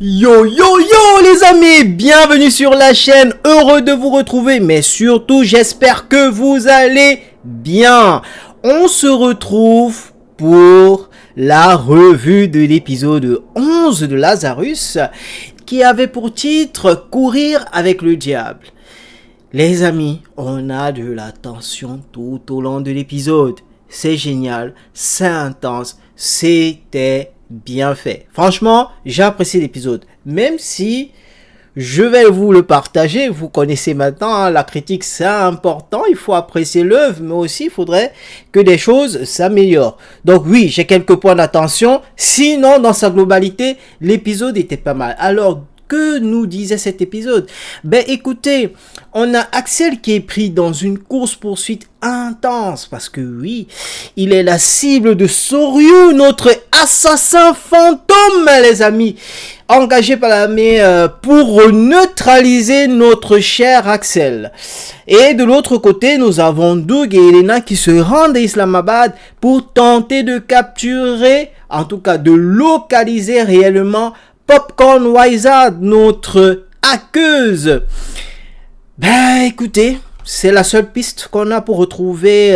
Yo yo yo les amis, bienvenue sur la chaîne, heureux de vous retrouver, mais surtout j'espère que vous allez bien. On se retrouve pour la revue de l'épisode 11 de Lazarus qui avait pour titre Courir avec le diable. Les amis, on a de la tension tout au long de l'épisode. C'est génial, c'est intense, c'était bien fait. Franchement, j'ai apprécié l'épisode. Même si je vais vous le partager, vous connaissez maintenant, hein, la critique c'est important, il faut apprécier l'œuvre, mais aussi il faudrait que des choses s'améliorent. Donc oui, j'ai quelques points d'attention, sinon dans sa globalité, l'épisode était pas mal. Alors, que nous disait cet épisode? Ben écoutez, on a Axel qui est pris dans une course-poursuite intense parce que oui, il est la cible de Soryu, notre assassin fantôme, les amis, engagé par l'armée pour neutraliser notre cher Axel. Et de l'autre côté, nous avons Doug et Elena qui se rendent à Islamabad pour tenter de capturer, en tout cas de localiser réellement Popcorn Wizard, notre hackeuse. Ben écoutez, c'est la seule piste qu'on a pour retrouver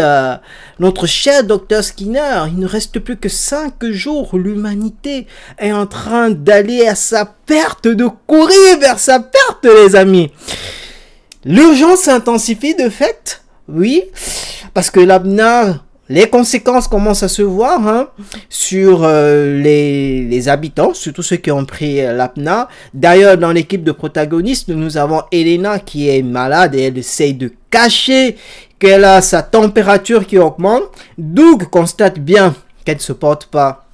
notre cher Dr Skinner. Il ne reste plus que 5 jours. L'humanité est en train d'aller à sa perte, de courir vers sa perte, les amis. L'urgence s'intensifie de fait, oui, parce que l'ABNA... Les conséquences commencent à se voir sur les habitants, surtout ceux qui ont pris l'APNA. D'ailleurs, dans l'équipe de protagonistes, nous avons Elena qui est malade et elle essaye de cacher qu'elle a sa température qui augmente. Doug constate bien qu'elle ne se porte pas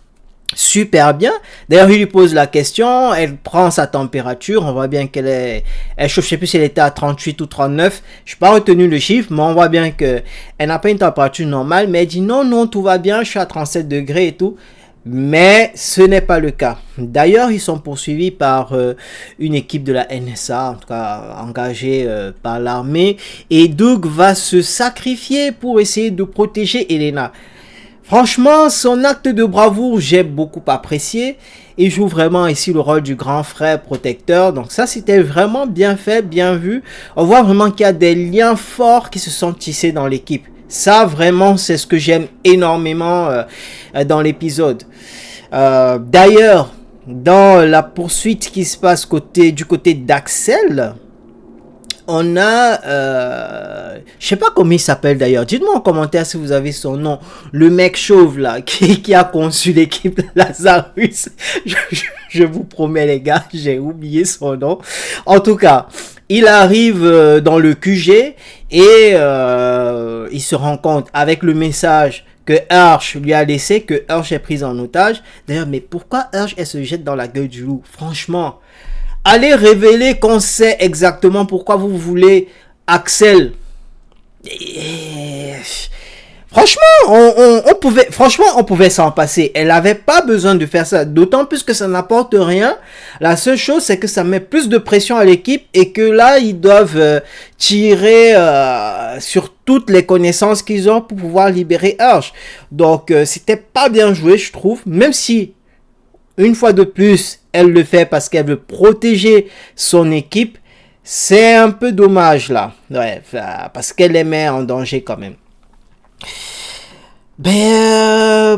super bien. D'ailleurs, il lui pose la question, elle prend sa température, on voit bien elle chauffe, je sais plus si elle était à 38 ou 39, je n'ai pas retenu le chiffre, mais on voit bien qu'elle n'a pas une température normale, mais elle dit non, tout va bien, je suis à 37 degrés et tout. Mais ce n'est pas le cas. D'ailleurs, ils sont poursuivis par une équipe de la NSA, en tout cas engagée par l'armée, et Doug va se sacrifier pour essayer de protéger Elena. Franchement, son acte de bravoure, j'ai beaucoup apprécié. Il joue vraiment ici le rôle du grand frère protecteur. Donc ça, c'était vraiment bien fait, bien vu. On voit vraiment qu'il y a des liens forts qui se sont tissés dans l'équipe. Ça, vraiment, c'est ce que j'aime énormément dans l'épisode. D'ailleurs, dans la poursuite qui se passe du côté d'Axel, on a, je sais pas comment il s'appelle d'ailleurs. Dites-moi en commentaire si vous avez son nom. Le mec chauve là, qui a conçu l'équipe Lazarus. Je vous promets les gars, j'ai oublié son nom. En tout cas, il arrive dans le QG et il se rend compte avec le message que Hirsch lui a laissé, que Hirsch est prise en otage. D'ailleurs, mais pourquoi Hirsch elle se jette dans la gueule du loup? Franchement. Allez révéler qu'on sait exactement pourquoi vous voulez Axel. Franchement, on pouvait s'en passer. Elle n'avait pas besoin de faire ça. D'autant plus que ça n'apporte rien. La seule chose, c'est que ça met plus de pression à l'équipe et que là, ils doivent tirer sur toutes les connaissances qu'ils ont pour pouvoir libérer Hirsch. Donc, c'était pas bien joué, je trouve. Même si, une fois de plus, elle le fait parce qu'elle veut protéger son équipe. C'est un peu dommage là. Ouais, parce qu'elle les met en danger quand même.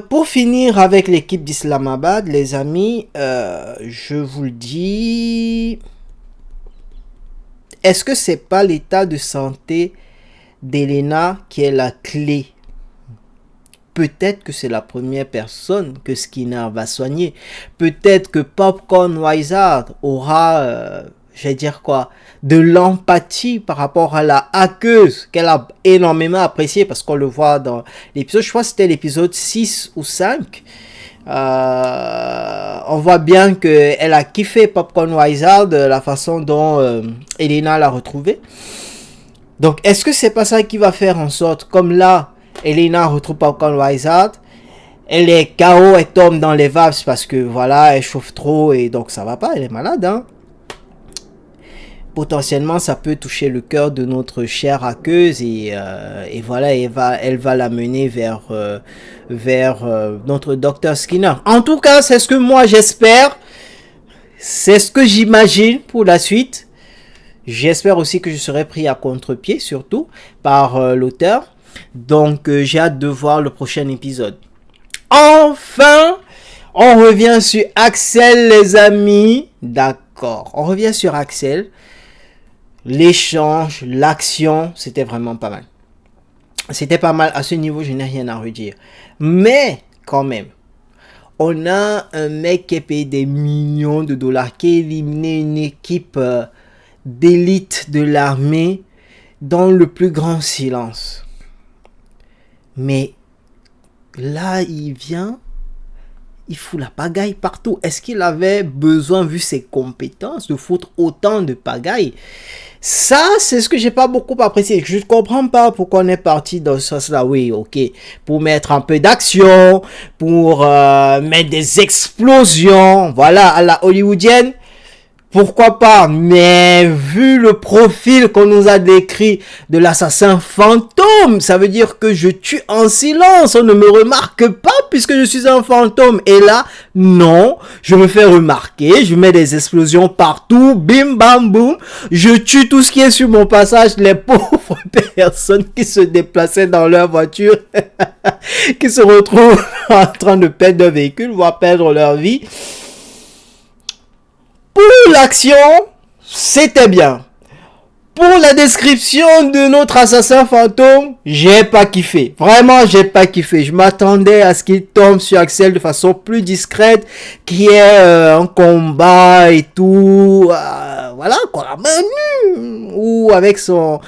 Pour finir avec l'équipe d'Islamabad, les amis, je vous le dis. Est-ce que c'est pas l'état de santé d'Elena qui est la clé? Peut-être que c'est la première personne que Skinner va soigner. Peut-être que Popcorn Wizard aura, je vais dire quoi, de l'empathie par rapport à la hackeuse qu'elle a énormément appréciée parce qu'on le voit dans l'épisode, je crois que c'était l'épisode 6 ou 5. On voit bien qu'elle a kiffé Popcorn Wizard, la façon dont Elena l'a retrouvée. Donc, est-ce que c'est pas ça qui va faire en sorte, comme là, Elena retrouve Popcorn Wizard, elle est KO, elle tombe dans les vapes parce que voilà, elle chauffe trop et donc ça va pas, elle est malade. Potentiellement, ça peut toucher le cœur de notre chère hackeuse et voilà, elle va la mener vers notre Dr Skinner. En tout cas, c'est ce que moi j'espère. c'est ce que j'imagine pour la suite. J'espère aussi que je serai pris à contre-pied, surtout par l'auteur. Donc, j'ai hâte de voir le prochain épisode. Enfin, on revient sur Axel, les amis. D'accord, on revient sur Axel. L'échange, l'action, c'était vraiment pas mal. C'était pas mal. À ce niveau, je n'ai rien à redire. Mais, quand même, on a un mec qui est payé des millions de dollars, qui a éliminé une équipe d'élite de l'armée dans le plus grand silence. Mais là, il vient, il fout la pagaille partout. Est-ce qu'il avait besoin, vu ses compétences, de foutre autant de pagaille? Ça, c'est ce que j'ai pas beaucoup apprécié. Je ne comprends pas pourquoi on est parti dans ce sens-là. Oui, ok. Pour mettre un peu d'action, pour mettre des explosions, voilà, à la hollywoodienne. Pourquoi pas? Mais vu le profil qu'on nous a décrit de l'assassin fantôme, ça veut dire que je tue en silence. On ne me remarque pas puisque je suis un fantôme. Et là, non, je me fais remarquer. Je mets des explosions partout. Bim, bam, boum. Je tue tout ce qui est sur mon passage. Les pauvres personnes qui se déplaçaient dans leur voiture, qui se retrouvent en train de perdre leur véhicule, voire perdre leur vie. Pour l'action, c'était bien. Pour la description de notre assassin fantôme, j'ai pas kiffé. Vraiment, j'ai pas kiffé. Je m'attendais à ce qu'il tombe sur Axel de façon plus discrète, qui est un combat et tout. Voilà, quoi. Ou avec son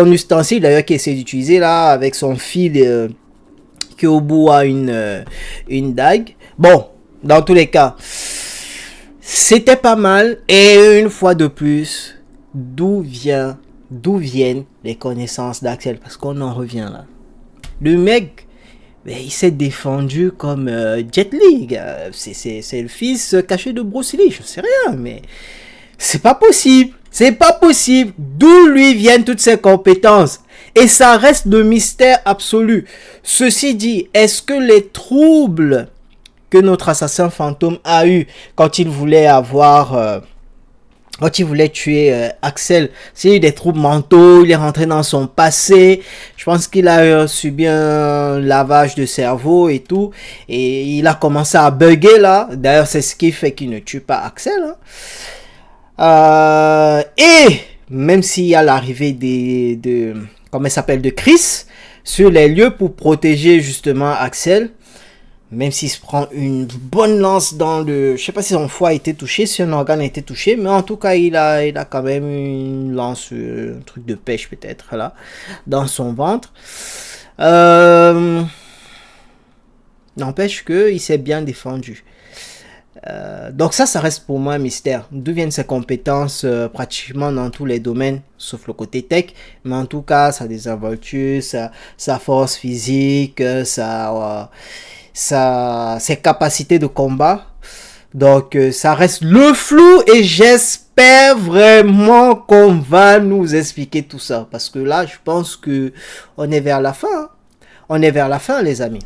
ustensile, d'ailleurs, qu'il essaie d'utiliser là, avec son fil qui au bout a une dague. Bon, dans tous les cas, c'était pas mal. Et une fois de plus, d'où viennent les connaissances d'Axel? Parce qu'on en revient là. Le mec, il s'est défendu comme Jet Li. C'est le fils caché de Bruce Lee. Je sais rien, mais c'est pas possible. C'est pas possible. D'où lui viennent toutes ces compétences? Et ça reste de mystère absolu. Ceci dit, est-ce que les troubles que notre assassin fantôme a eu quand il voulait tuer Axel, c'est eu des troubles mentaux, il est rentré dans son passé, je pense qu'il a subi un lavage de cerveau et tout, et il a commencé à bugger là, d'ailleurs c'est ce qui fait qu'il ne tue pas Axel, hein. Et même s'il y a l'arrivée de Chris sur les lieux pour protéger justement Axel, même s'il se prend une bonne lance dans le... Je sais pas si son foie a été touché, si un organe a été touché, mais en tout cas, il a quand même une lance, un truc de pêche peut-être, là, dans son ventre. N'empêche qu'il s'est bien défendu. Donc ça reste pour moi un mystère. D'où viennent ses compétences pratiquement dans tous les domaines, sauf le côté tech. Mais en tout cas, sa désinvolture, sa force physique, ses capacités de combat. Donc ça reste le flou et j'espère vraiment qu'on va nous expliquer tout ça, parce que là je pense que on est vers la fin, hein. On est vers la fin, les amis,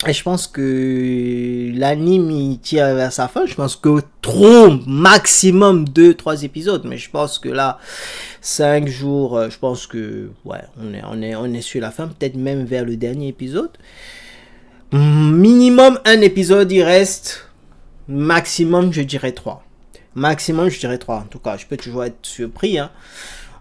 et je pense que l'anime il tire vers sa fin. Je pense que trop maximum 2-3 épisodes, mais je pense que là 5 jours, je pense que ouais, on est sur la fin, peut-être même vers le dernier épisode. Minimum un épisode il reste. Maximum je dirais 3. Maximum je dirais 3. En tout cas je peux toujours être surpris, hein.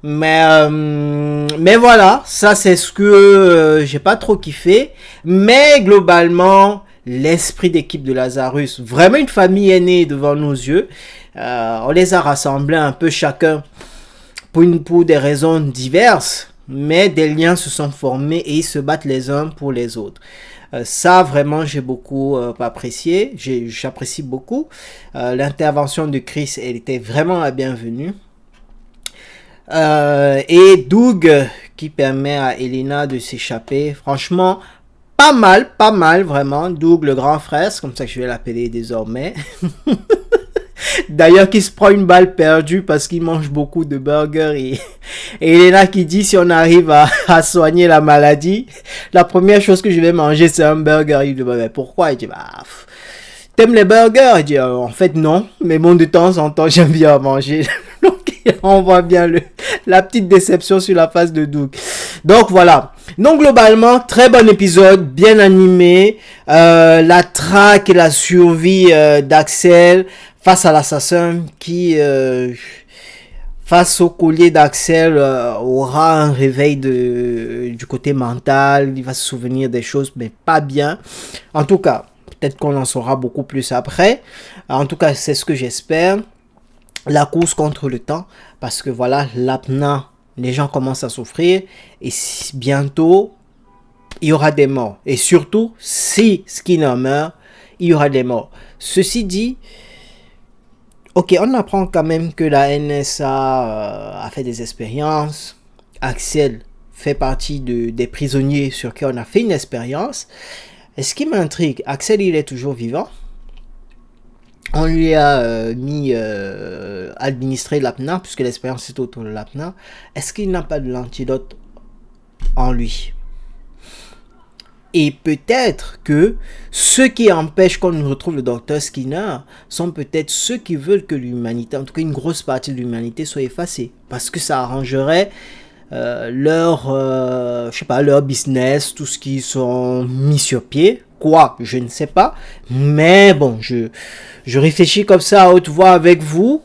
Mais voilà, ça c'est ce que j'ai pas trop kiffé. Mais globalement, l'esprit d'équipe de Lazarus, vraiment une famille est née devant nos yeux. On les a rassemblés un peu chacun pour des raisons diverses, mais des liens se sont formés et ils se battent les uns pour les autres. Ça vraiment j'ai beaucoup apprécié, j'apprécie beaucoup. L'intervention de Chris, elle était vraiment la bienvenue. Et Doug qui permet à Elena de s'échapper, franchement pas mal vraiment. Doug le grand frère, c'est comme ça que je vais l'appeler désormais. D'ailleurs qui se prend une balle perdue parce qu'il mange beaucoup de burgers, et Elena qui dit si on arrive à soigner la maladie, la première chose que je vais manger c'est un burger. Il dit mais pourquoi? Il dit t'aimes les burgers? Il dit, en fait, non, mais bon, de temps en temps, j'aime bien manger. Donc, on voit bien la petite déception sur la face de Doug. Donc, voilà. Donc, globalement, très bon épisode, bien animé. La traque et la survie d'Axel face à l'assassin qui... face au collier d'Axel, aura un réveil du côté mental, il va se souvenir des choses, mais pas bien. En tout cas, peut-être qu'on en saura beaucoup plus après. En tout cas, c'est ce que j'espère. La course contre le temps, parce que voilà, l'apnée, les gens commencent à souffrir, et bientôt, il y aura des morts. Et surtout, si Skinner meurt, il y aura des morts. Ceci dit, ok, on apprend quand même que la NSA a fait des expériences. Axel fait partie des prisonniers sur qui on a fait une expérience. Et ce qui m'intrigue, Axel, il est toujours vivant. On lui a administré l'apnée, puisque l'expérience est autour de l'apnée. Est-ce qu'il n'a pas de l'antidote en lui? Et peut-être que ceux qui empêchent qu'on retrouve le docteur Skinner sont peut-être ceux qui veulent que l'humanité, en tout cas une grosse partie de l'humanité, soit effacée. Parce que ça arrangerait leur business, tout ce qu'ils sont mis sur pied. Quoi, je ne sais pas. Mais bon, je réfléchis comme ça à haute voix avec vous.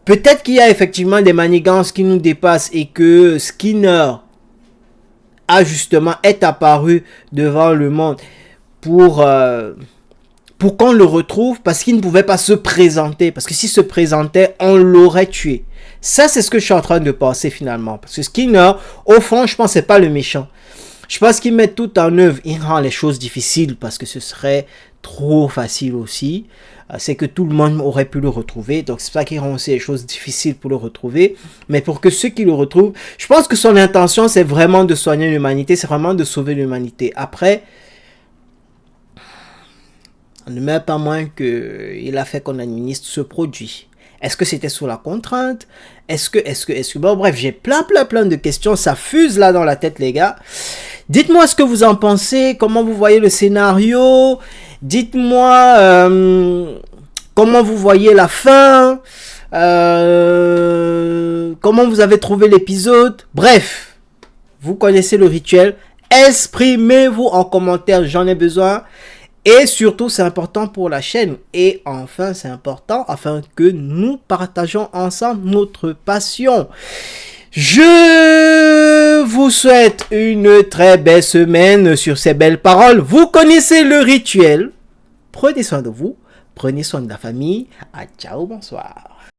Peut-être qu'il y a effectivement des manigances qui nous dépassent et que Skinner justement est apparu devant le monde pour qu'on le retrouve, parce qu'il ne pouvait pas se présenter, parce que s'il se présentait, on l'aurait tué. Ça, c'est ce que je suis en train de penser finalement, parce que Skinner, au fond, je pense que c'est pas le méchant. Je pense qu'il met tout en œuvre, il rend les choses difficiles, parce que ce serait trop facile aussi. C'est que tout le monde aurait pu le retrouver, donc c'est ça qui rend aussi les choses difficiles pour le retrouver. Mais pour que ceux qui le retrouvent, je pense que son intention, c'est vraiment de soigner l'humanité, c'est vraiment de sauver l'humanité. Après, on ne met pas moins qu'il a fait qu'on administre ce produit. Est-ce que c'était sous la contrainte? Est-ce que... Bon, bref, j'ai plein de questions. Ça fuse là dans la tête, les gars. Dites-moi ce que vous en pensez. Comment vous voyez le scénario? Dites-moi comment vous voyez la fin. Comment vous avez trouvé l'épisode. Bref, vous connaissez le rituel. Exprimez-vous en commentaire. J'en ai besoin. Et surtout, c'est important pour la chaîne. Et enfin, c'est important afin que nous partageons ensemble notre passion. Je vous souhaite une très belle semaine sur ces belles paroles. Vous connaissez le rituel. Prenez soin de vous. Prenez soin de la famille. Ciao, bonsoir.